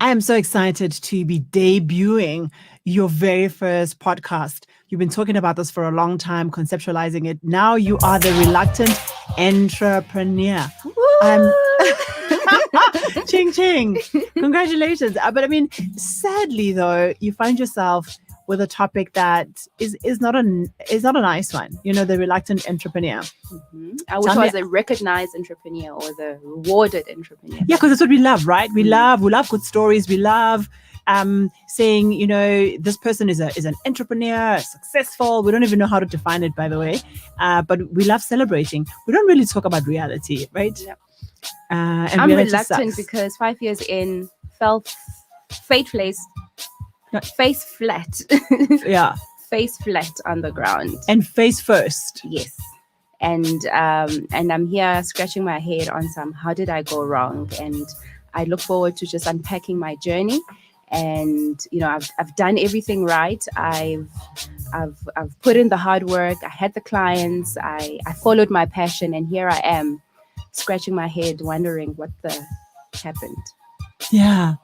I am so excited to be debuting your very first podcast. You've been talking about this for a long time, conceptualizing it. Now you are the reluctant entrepreneur. I'm ching ching. Congratulations. But I mean, sadly though, you find yourself with a topic that is not a nice one. You know, the reluctant entrepreneur. I wish I was a recognized entrepreneur or the rewarded entrepreneur. Yeah, because that's what we love, right? We love good stories. We love saying, you know, this person is an entrepreneur, successful. We don't even know how to define it, by the way. But we love celebrating. We don't really talk about reality, right? Yep. And I'm reluctant because 5 years in, fell face flat. Yeah. Face flat on the ground. And face first. Yes. And I'm here scratching my head on how did I go wrong? And I look forward to just unpacking my journey. And you know, I've done everything right. I've put in the hard work. I had the clients. I followed my passion, and here I am, scratching my head, wondering what happened. Yeah.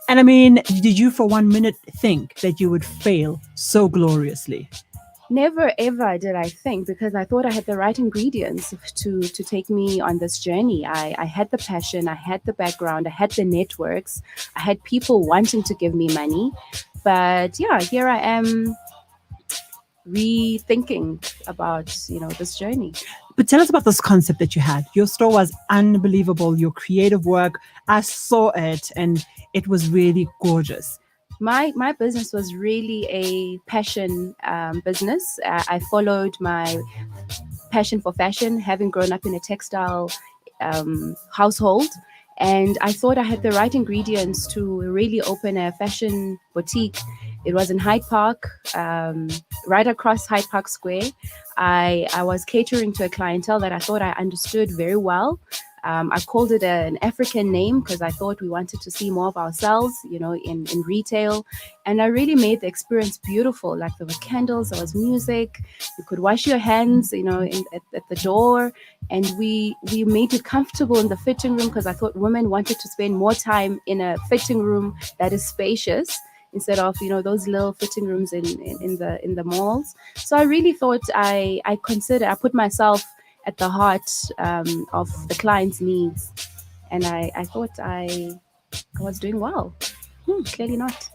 And I mean, did you for 1 minute think that you would fail so gloriously? Never ever did I think, because I thought I had the right ingredients to take me on this journey. I had the passion, I had the background, I had the networks, I had people wanting to give me money. But yeah, here I am rethinking about, you know, this journey. But tell us about this concept that you had. Your store was unbelievable. Your creative work, I saw it, and it was really gorgeous. My business was really a passion business. I followed my passion for fashion, having grown up in a textile household. And I thought I had the right ingredients to really open a fashion boutique. It was in Hyde Park, right across Hyde Park Square. I was catering to a clientele that I thought I understood very well. I called it an African name because I thought we wanted to see more of ourselves, you know, in retail. And I really made the experience beautiful. Like, there were candles, there was music, you could wash your hands, you know, at the door. And we made it comfortable in the fitting room because I thought women wanted to spend more time in a fitting room that is spacious, instead of, you know, those little fitting rooms in the malls. So I really thought I put myself at the heart of the client's needs, and I thought I was doing well. Clearly not.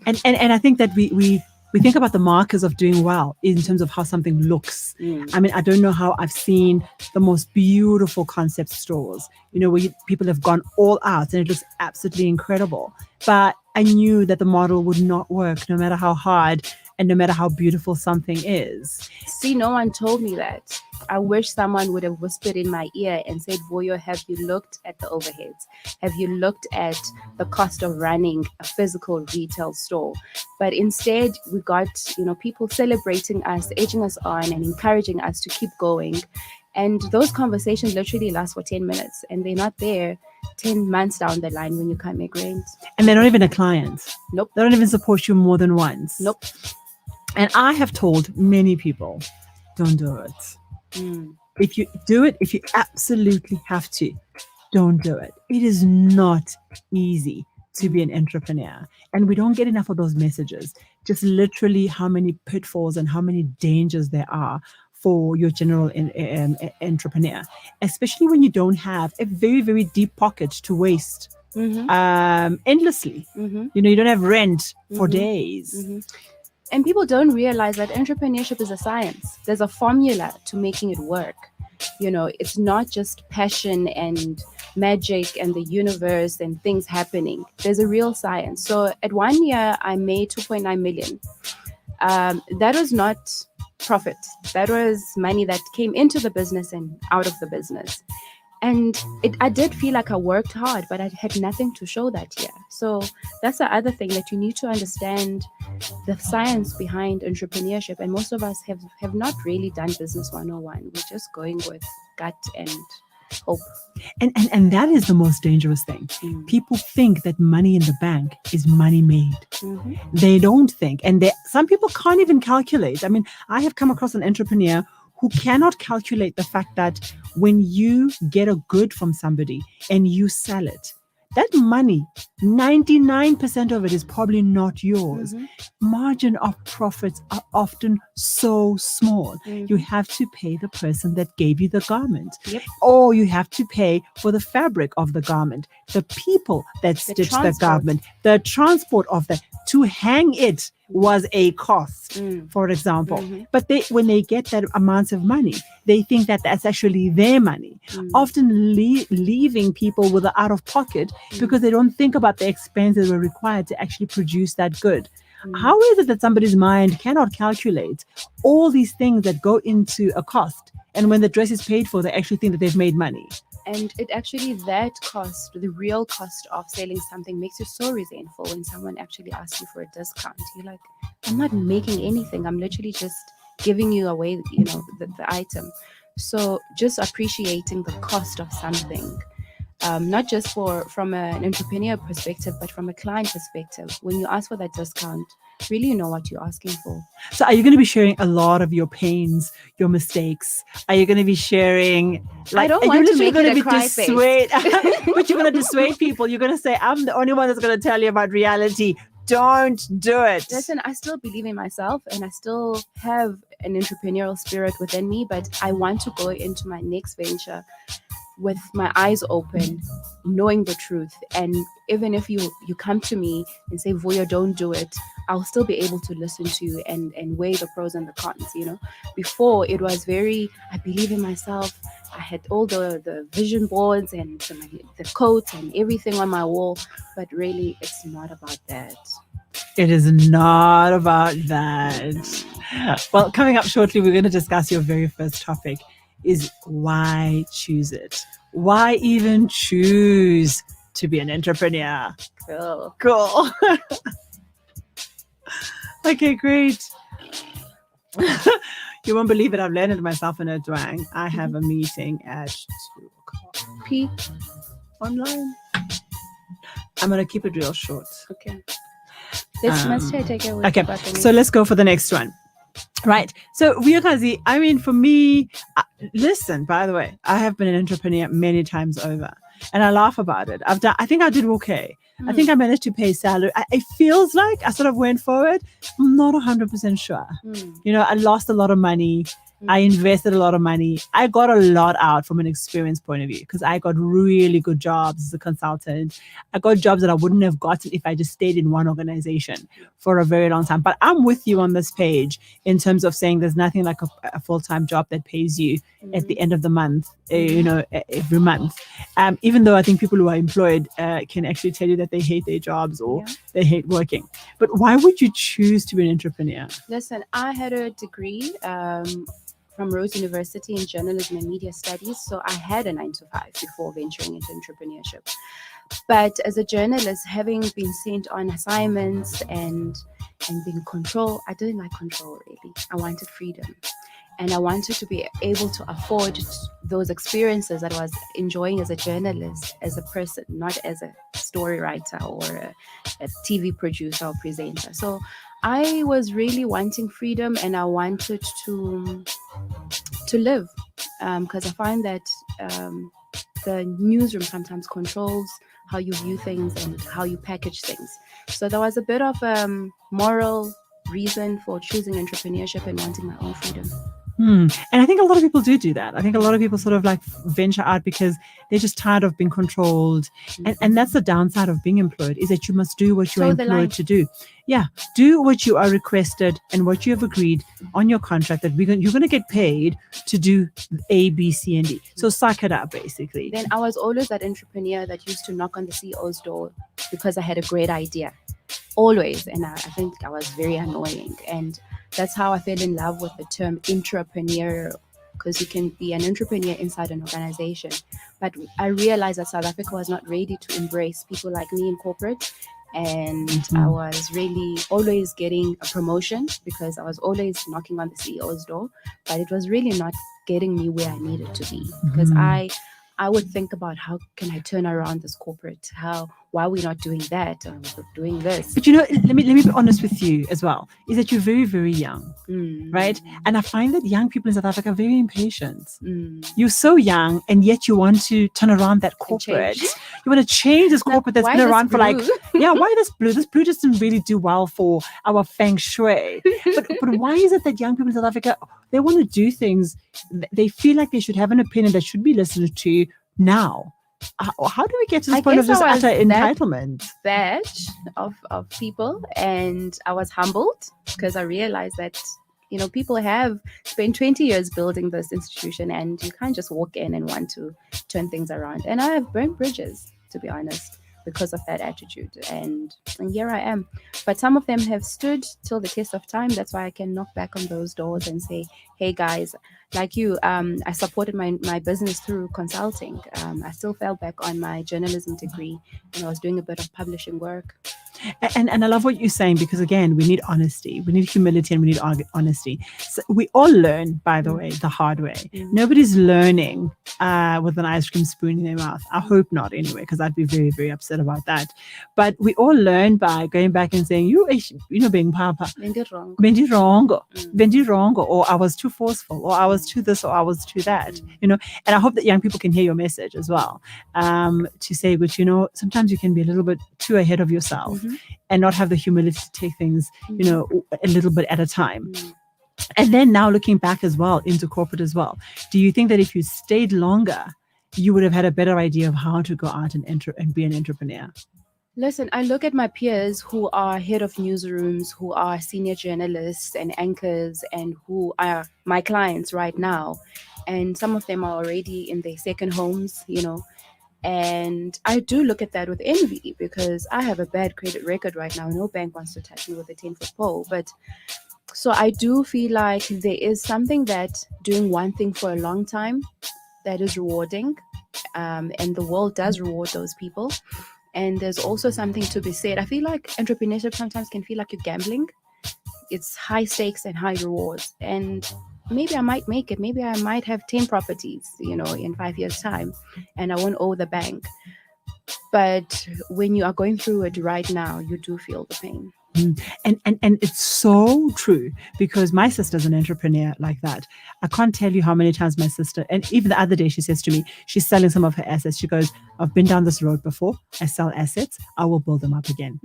and I think that we think about the markers of doing well in terms of how something looks. I mean, I don't know how I've seen the most beautiful concept stores, you know, where people have gone all out and it looks absolutely incredible. But I knew that the model would not work no matter how hard and no matter how beautiful something is. See, no one told me that. I wish someone would have whispered in my ear and said, Vuyo, have you looked at the overheads? Have you looked at the cost of running a physical retail store? But instead, we got, you know, people celebrating us, edging us on, and encouraging us to keep going. And those conversations literally last for 10 minutes, and they're not there 10 months down the line when you can't make rent. And they're not even a client. Nope. They don't even support you more than once. Nope. And I have told many people, don't do it. If you do it, if you absolutely have to, don't do it. It is not easy to be an entrepreneur. And we don't get enough of those messages. Just literally how many pitfalls and how many dangers there are for your general entrepreneur, especially when you don't have a very, very deep pocket to waste endlessly. You know, you don't have rent for days. And people don't realize that entrepreneurship is a science. There's a formula to making it work. You know, it's not just passion and magic and the universe and things happening. There's a real science. So at 1 year, I made 2.9 million. That was not profit. That was money that came into the business and out of the business. And I did feel like I worked hard, but I had nothing to show that year. So that's the other thing, that you need to understand the science behind entrepreneurship. And most of us have not really done business 101. We're just going with gut and hope. And that is the most dangerous thing. People think that money in the bank is money made. They don't think. And some people can't even calculate. I mean, I have come across an entrepreneur who cannot calculate the fact that when you get a good from somebody and you sell it, that money, 99% of it is probably not yours. Margin of profits are often so small. You have to pay the person that gave you the garment. Yep. Or you have to pay for the fabric of the garment, the people that stitched the garment, the transport of that. To hang it was a cost, for example. But when they get that amount of money, they think that that's actually their money. Often leaving people with the out of pocket because they don't think about the expenses that were required to actually produce that good. How is it that somebody's mind cannot calculate all these things that go into a cost, and when the dress is paid for, they actually think that they've made money? And it actually, that cost, the real cost of selling something, makes you so resentful when someone actually asks you for a discount. You're like, I'm not making anything. I'm literally just giving you away, the item. So just appreciating the cost of something, not just from an entrepreneur perspective, but from a client perspective. When you ask for that discount, really you know what you're asking for. So are you going to be sharing a lot of your pains, your mistakes? Are you going to be sharing, I don't want to make it a cry face. But you're going to dissuade people. You're going to say, I'm the only one that's going to tell you about reality. Don't do it. Listen, I still believe in myself and I still have an entrepreneurial spirit within me, but I want to go into my next venture with my eyes open, knowing the truth. And even if you come to me and say, Vuyo, don't do it, I'll still be able to listen to you and weigh the pros and the cons. Before, it was very, I believe in myself. I had all the vision boards and the quotes and everything on my wall, but really it's not about that. It is not about that. Well, coming up shortly, we're going to discuss your very first topic, is why choose it? Why even choose to be an entrepreneur? Cool. Okay, great. You won't believe it. I've landed myself in a twang. I have a meeting at 2 o'clock. P. Online. I'm going to keep it real short. Okay. Let's take it away. Okay, so let's go for the next one. Right. So, Vuyokazi, I mean, for me, listen, by the way, I have been an entrepreneur many times over and I laugh about it. I think I did okay. I think I managed to pay salary. It feels like I sort of went forward. I'm not 100% sure. I lost a lot of money. I invested a lot of money. I got a lot out from an experience point of view because I got really good jobs as a consultant. I got jobs that I wouldn't have gotten if I just stayed in one organization for a very long time. But I'm with you on this page in terms of saying there's nothing like a full-time job that pays you at the end of the month, every month. Even though I think people who are employed can actually tell you that they hate their jobs or they hate working. But why would you choose to be an entrepreneur? Listen, I had a degree from Rhodes University in journalism and media studies. So I had a 9-to-5 before venturing into entrepreneurship. But as a journalist, having been sent on assignments and being control, I didn't like control really. I wanted freedom. And I wanted to be able to afford those experiences that I was enjoying as a journalist, as a person, not as a story writer or a TV producer or presenter. So I was really wanting freedom and I wanted to live because I find that the newsroom sometimes controls how you view things and how you package things. So there was a bit of moral reason for choosing entrepreneurship and wanting my own freedom. And I think a lot of people do that. I think a lot of people sort of like venture out because they're just tired of being controlled. And that's the downside of being employed, is that you must do what you're employed to do. Yeah, do what you are requested and what you have agreed on your contract that you're going to get paid to do A, B, C, and D. So suck it up, basically. Then I was always that entrepreneur that used to knock on the CEO's door because I had a great idea. Always. And I think I was very annoying. And that's how I fell in love with the term entrepreneurial, because you can be an entrepreneur inside an organization. But I realized that South Africa was not ready to embrace people like me in corporate. And I was really always getting a promotion because I was always knocking on the CEO's door. But it was really not getting me where I needed to be, because I would think about how can I turn around this corporate? why are we not doing that? Or we're doing this. But let me be honest with you as well. Is that you're very, very young, right? And I find that young people in South Africa are very impatient. You're so young, and yet you want to turn around that corporate. You want to change this corporate that's been around for like, why this blue? This blue just didn't really do well for our feng shui. But why is it that young people in South Africa, they want to do things, they feel like they should have an opinion that should be listened to now? How do we get to this point of just utter entitlement? Batch of people, and I was humbled because I realized that people have spent 20 years building this institution, and you can't just walk in and want to turn things around. And I have burnt bridges, to be honest, because of that attitude. And here I am. But some of them have stood till the test of time. That's why I can knock back on those doors and say, hey guys, like you, I supported my business through consulting. I still fell back on my journalism degree, and I was doing a bit of publishing work. And I love what you're saying, because again, we need honesty, we need humility, and we need honesty. So we all learn, by the way, the hard way. Nobody's learning with an ice cream spoon in their mouth. I hope not, anyway, because I'd be very, very upset about that. But we all learn by going back and saying, being papa, bendi wrong, or I was too forceful, or I was too this, or I was too that. And I hope that young people can hear your message as well, to say, but sometimes you can be a little bit too ahead of yourself. And not have the humility to take things, a little bit at a time. And then now looking back as well into corporate as well, do you think that if you stayed longer, you would have had a better idea of how to go out and be an entrepreneur? Listen, I look at my peers who are head of newsrooms, who are senior journalists and anchors, and who are my clients right now. And some of them are already in their second homes, And I do look at that with envy, because I have a bad credit record right now. No bank wants to touch me with a 10-foot pole. But so I do feel like there is something that doing one thing for a long time that is rewarding. And the world does reward those people. And there's also something to be said. I feel like entrepreneurship sometimes can feel like you're gambling. It's high stakes and high rewards. And maybe I might make it. Maybe I might have 10 properties, in 5 years' time, and I won't owe the bank. But when you are going through it right now, you do feel the pain. And it's so true, because my sister's an entrepreneur like that. I can't tell you how many times my sister, and even the other day she says to me, she's selling some of her assets. She goes, I've been down this road before. I sell assets. I will build them up again.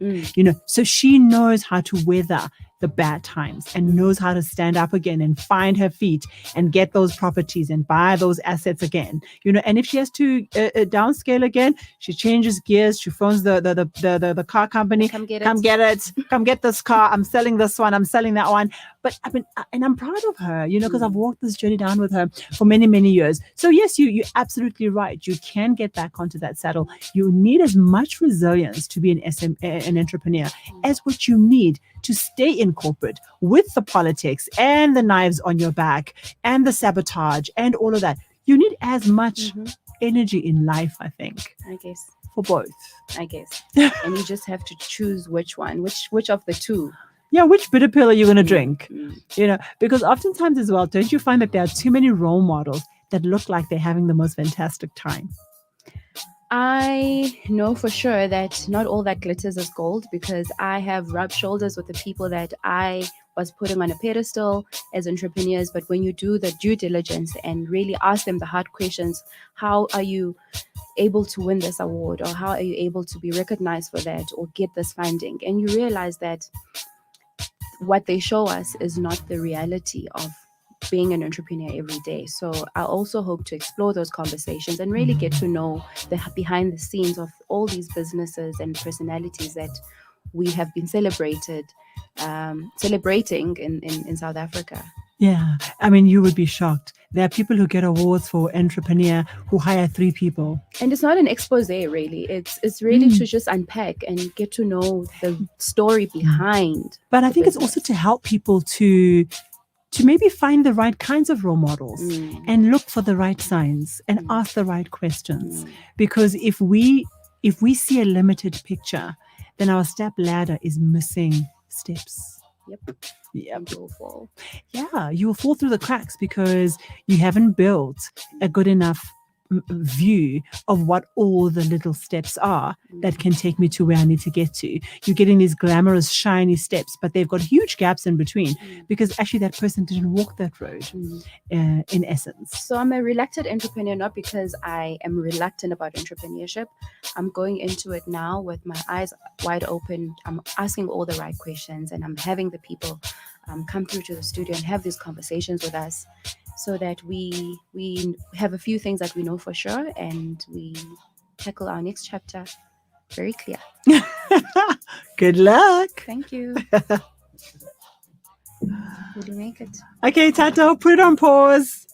So she knows how to weather the bad times and knows how to stand up again and find her feet and get those properties and buy those assets again. And if she has to downscale again, she changes gears. She phones the car company. Come get it. Come get this car. I'm selling this one. I'm selling that one. But and I'm proud of her, because I've walked this journey down with her for many, many years. So yes, you're absolutely right. You can get back onto that saddle. You need as much resilience to be an entrepreneur as what you need to stay in corporate with the politics and the knives on your back and the sabotage and all of that. You need as much energy in life, I think. I guess. For both. I guess. And you just have to choose which one, which of the two. Yeah, which bitter pill are you going to drink? Because oftentimes as well, don't you find that there are too many role models that look like they're having the most fantastic time? I know for sure that not all that glitters is gold, because I have rubbed shoulders with the people that I was putting on a pedestal as entrepreneurs. But when you do the due diligence and really ask them the hard questions, how are you able to win this award, or how are you able to be recognized for that, or get this funding? And you realize that what they show us is not the reality of being an entrepreneur every day. So I also hope to explore those conversations and really get to know the behind the scenes of all these businesses and personalities that we have been celebrating in South Africa. Yeah, I mean, you would be shocked. There are people who get awards for entrepreneur who hire 3 people. And it's not an expose, really. It's really to just unpack and get to know the story behind. But I think it's also to help people to maybe find the right kinds of role models and look for the right signs and ask the right questions. Because if we see a limited picture, then our step ladder is missing steps. Yep. You'll fall. Yeah, you will fall through the cracks because you haven't built a good enough view of what all the little steps are that can take me to where I need to get to. You're getting these glamorous, shiny steps, but they've got huge gaps in between because actually that person didn't walk that road in essence. So I'm a reluctant entrepreneur, not because I am reluctant about entrepreneurship. I'm going into it now with my eyes wide open. I'm asking all the right questions, and I'm having the people come through to the studio and have these conversations with us, so that we have a few things that we know for sure, and we tackle our next chapter very clear. Good luck. Thank you. Will you make it? Okay, Tato, put it on pause.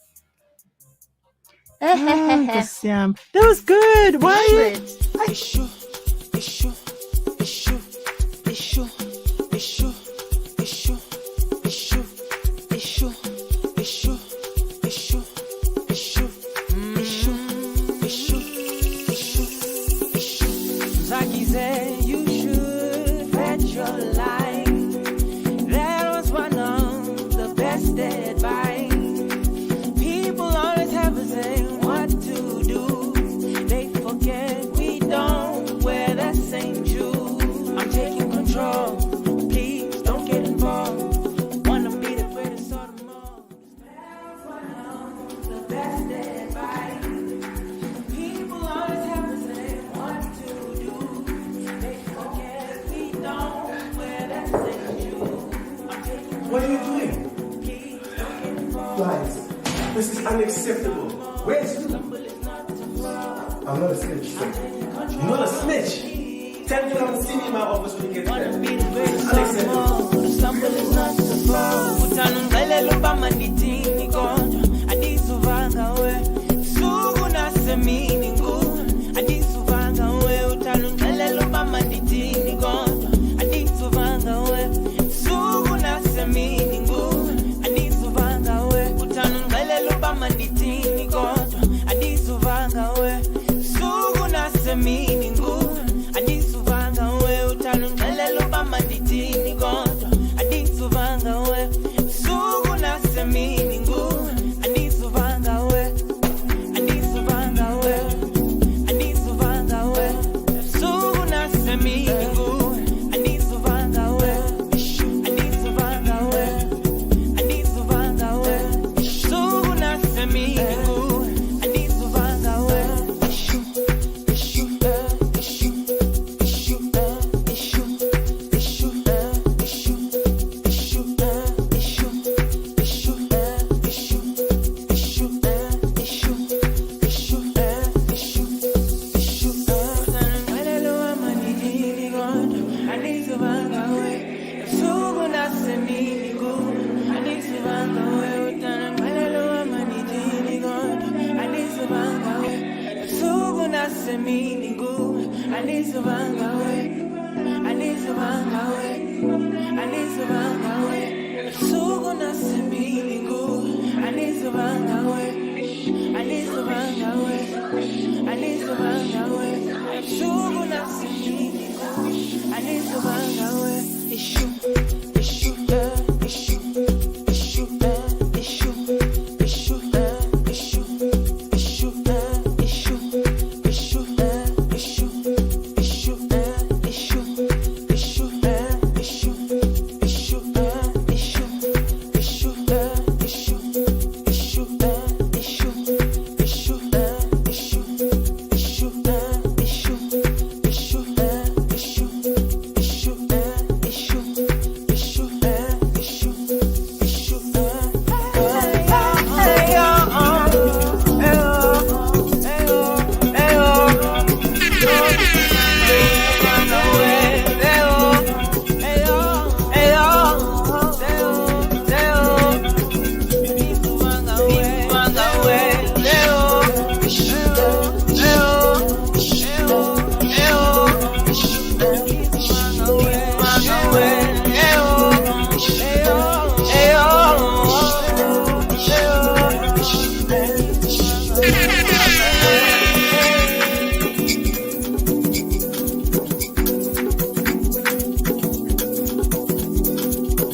That was good. Why? You should fetch your line. That was one of the best advice. People always have a say what to do. They forget we don't wear the same shoes. I'm taking control. Please don't get involved. Wanna be the greatest of them all. That was one of the best advice. People always have a say what to do. What are you doing? Guys, this is unacceptable. Where's you? I'm not a snitch. You're not a snitch. Tell me I'm seeing in my office when you get there. Unacceptable.